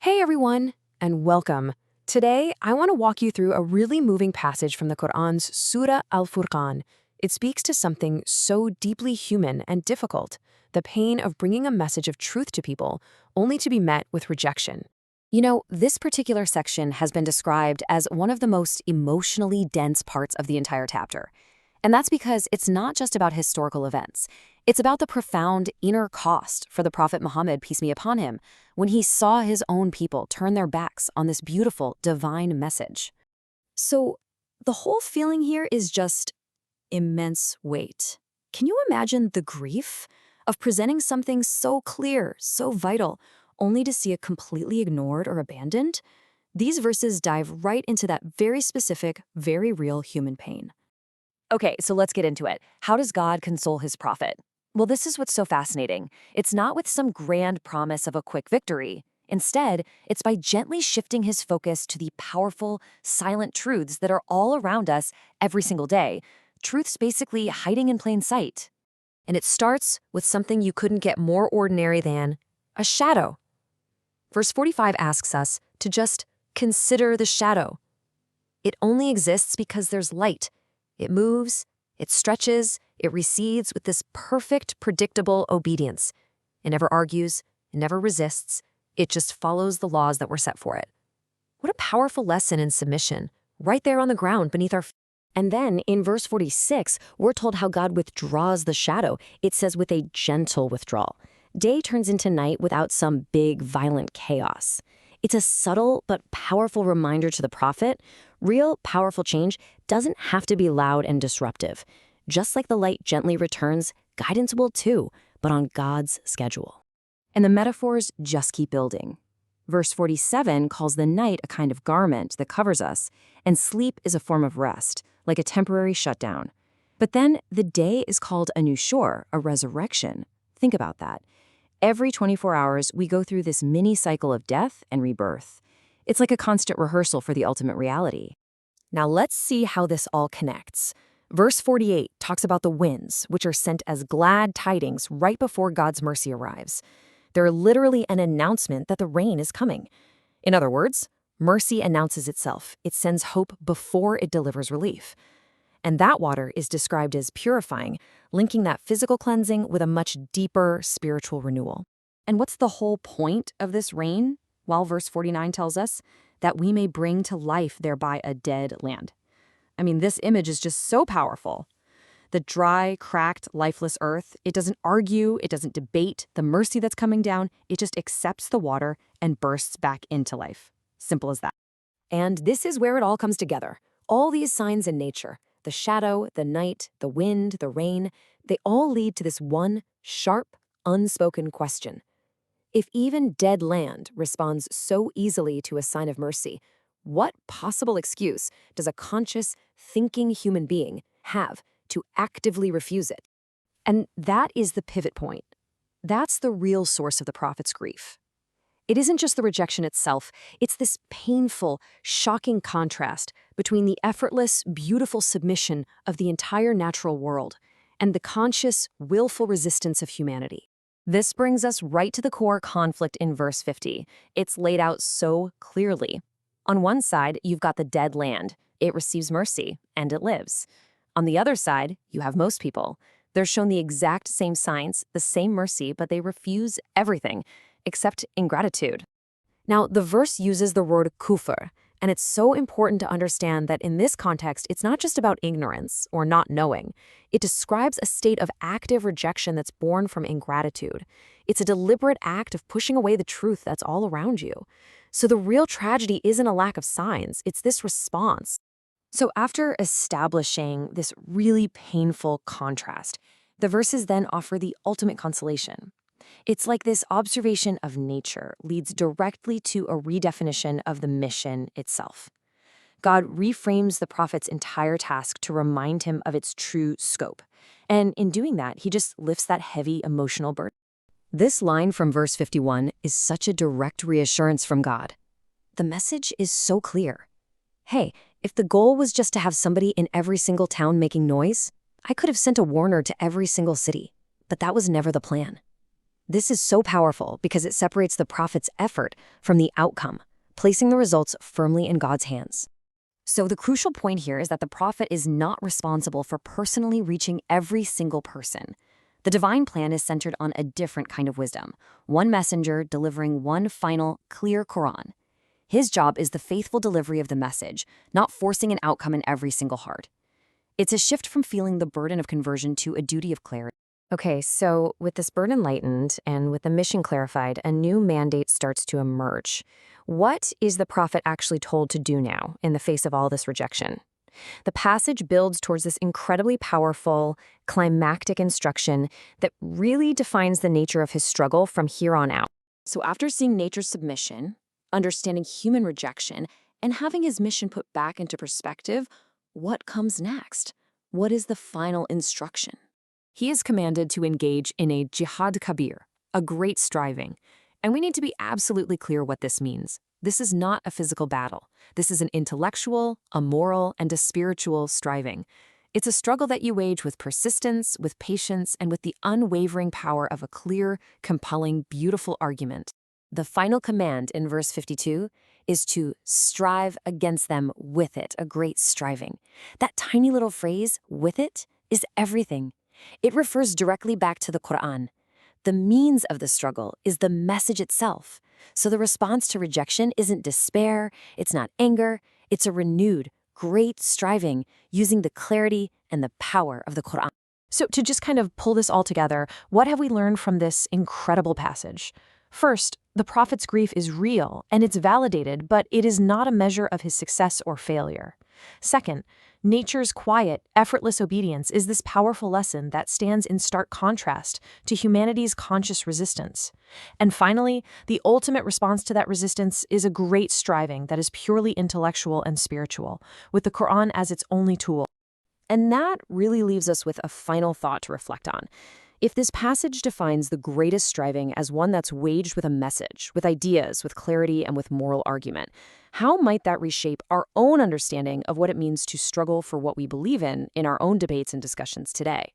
Hey everyone, and welcome. Today, I want to walk you through a really moving passage from the Quran's Surah Al-Furqan. It speaks to something so deeply human and difficult, the pain of bringing a message of truth to people, only to be met with rejection. This particular section has been described as one of the most emotionally dense parts of the entire chapter. And that's because it's not just about historical events. It's about the profound inner cost for the Prophet Muhammad, peace be upon him, when he saw his own people turn their backs on this beautiful, divine message. So, the whole feeling here is just immense weight. Can you imagine the grief of presenting something so clear, so vital, only to see it completely ignored or abandoned? These verses dive right into that very specific, very real human pain. Okay, so let's get into it. How does God console his prophet? Well, this is what's so fascinating. It's not with some grand promise of a quick victory. Instead, it's by gently shifting his focus to the powerful, silent truths that are all around us every single day. Truths basically hiding in plain sight. And it starts with something you couldn't get more ordinary than a shadow. Verse 45 asks us to just consider the shadow. It only exists because there's light. It moves, it stretches, it recedes with this perfect, predictable obedience. It never argues, it never resists, it just follows the laws that were set for it. What a powerful lesson in submission, right there on the ground beneath our feet. And then in verse 46, we're told how God withdraws the shadow. It says with a gentle withdrawal. Day turns into night without some big, violent chaos. It's a subtle but powerful reminder to the prophet. Real, powerful change doesn't have to be loud and disruptive. Just like the light gently returns, guidance will too, but on God's schedule. And the metaphors just keep building. Verse 47 calls the night a kind of garment that covers us, and sleep is a form of rest, like a temporary shutdown. But then the day is called a nushur, a resurrection. Think about that. Every 24 hours, we go through this mini cycle of death and rebirth. It's like a constant rehearsal for the ultimate reality. Now let's see how this all connects. Verse 48 talks about the winds, which are sent as glad tidings right before God's mercy arrives. They're literally an announcement that the rain is coming. In other words, mercy announces itself. It sends hope before it delivers relief. And that water is described as purifying, linking that physical cleansing with a much deeper spiritual renewal. And what's the whole point of this rain? Well, verse 49 tells us that we may bring to life thereby a dead land. I mean, this image is just so powerful. The dry, cracked, lifeless earth, it doesn't argue, it doesn't debate the mercy that's coming down, it just accepts the water and bursts back into life. Simple as that. And this is where it all comes together. All these signs in nature, the shadow, the night, the wind, the rain, they all lead to this one sharp, unspoken question. If even dead land responds so easily to a sign of mercy, what possible excuse does a conscious, thinking human being have to actively refuse it? And that is the pivot point. That's the real source of the prophet's grief. It isn't just the rejection itself, it's this painful, shocking contrast between the effortless, beautiful submission of the entire natural world and the conscious, willful resistance of humanity. This brings us right to the core conflict in verse 50. It's laid out so clearly. On one side, you've got the dead land. It receives mercy, and it lives. On the other side, you have most people. They're shown the exact same signs, the same mercy, but they refuse everything, except ingratitude. Now, the verse uses the word kufr, and it's so important to understand that in this context, it's not just about ignorance or not knowing. It describes a state of active rejection that's born from ingratitude. It's a deliberate act of pushing away the truth that's all around you. So the real tragedy isn't a lack of signs, it's this response. So after establishing this really painful contrast, the verses then offer the ultimate consolation. It's like this observation of nature leads directly to a redefinition of the mission itself. God reframes the prophet's entire task to remind him of its true scope. And in doing that, he just lifts that heavy emotional burden. This line from verse 51 is such a direct reassurance from God. The message is so clear. Hey, if the goal was just to have somebody in every single town making noise, I could have sent a warner to every single city. But that was never the plan. This is so powerful because it separates the prophet's effort from the outcome, placing the results firmly in God's hands. So the crucial point here is that the prophet is not responsible for personally reaching every single person. The divine plan is centered on a different kind of wisdom, one messenger delivering one final, clear Quran. His job is the faithful delivery of the message, not forcing an outcome in every single heart. It's a shift from feeling the burden of conversion to a duty of clarity. Okay, so with this burden lightened and with the mission clarified, a new mandate starts to emerge. What is the prophet actually told to do now in the face of all this rejection? The passage builds towards this incredibly powerful, climactic instruction that really defines the nature of his struggle from here on out. So after seeing nature's submission, understanding human rejection, and having his mission put back into perspective, what comes next? What is the final instruction? He is commanded to engage in a jihad kabir, a great striving. And we need to be absolutely clear what this means. This is not a physical battle. This is an intellectual, a moral, and a spiritual striving. It's a struggle that you wage with persistence, with patience, and with the unwavering power of a clear, compelling, beautiful argument. The final command in verse 52 is to strive against them with it, a great striving. That tiny little phrase, with it, is everything. It refers directly back to the Quran. The means of the struggle is the message itself. So the response to rejection isn't despair, it's not anger, it's a renewed, great striving using the clarity and the power of the Quran. So to just kind of pull this all together, what have we learned from this incredible passage? First, the prophet's grief is real and it's validated, but it is not a measure of his success or failure. Second, nature's quiet, effortless obedience is this powerful lesson that stands in stark contrast to humanity's conscious resistance. And finally, the ultimate response to that resistance is a great striving that is purely intellectual and spiritual, with the Quran as its only tool. And that really leaves us with a final thought to reflect on. If this passage defines the greatest striving as one that's waged with a message, with ideas, with clarity, and with moral argument, how might that reshape our own understanding of what it means to struggle for what we believe in our own debates and discussions today?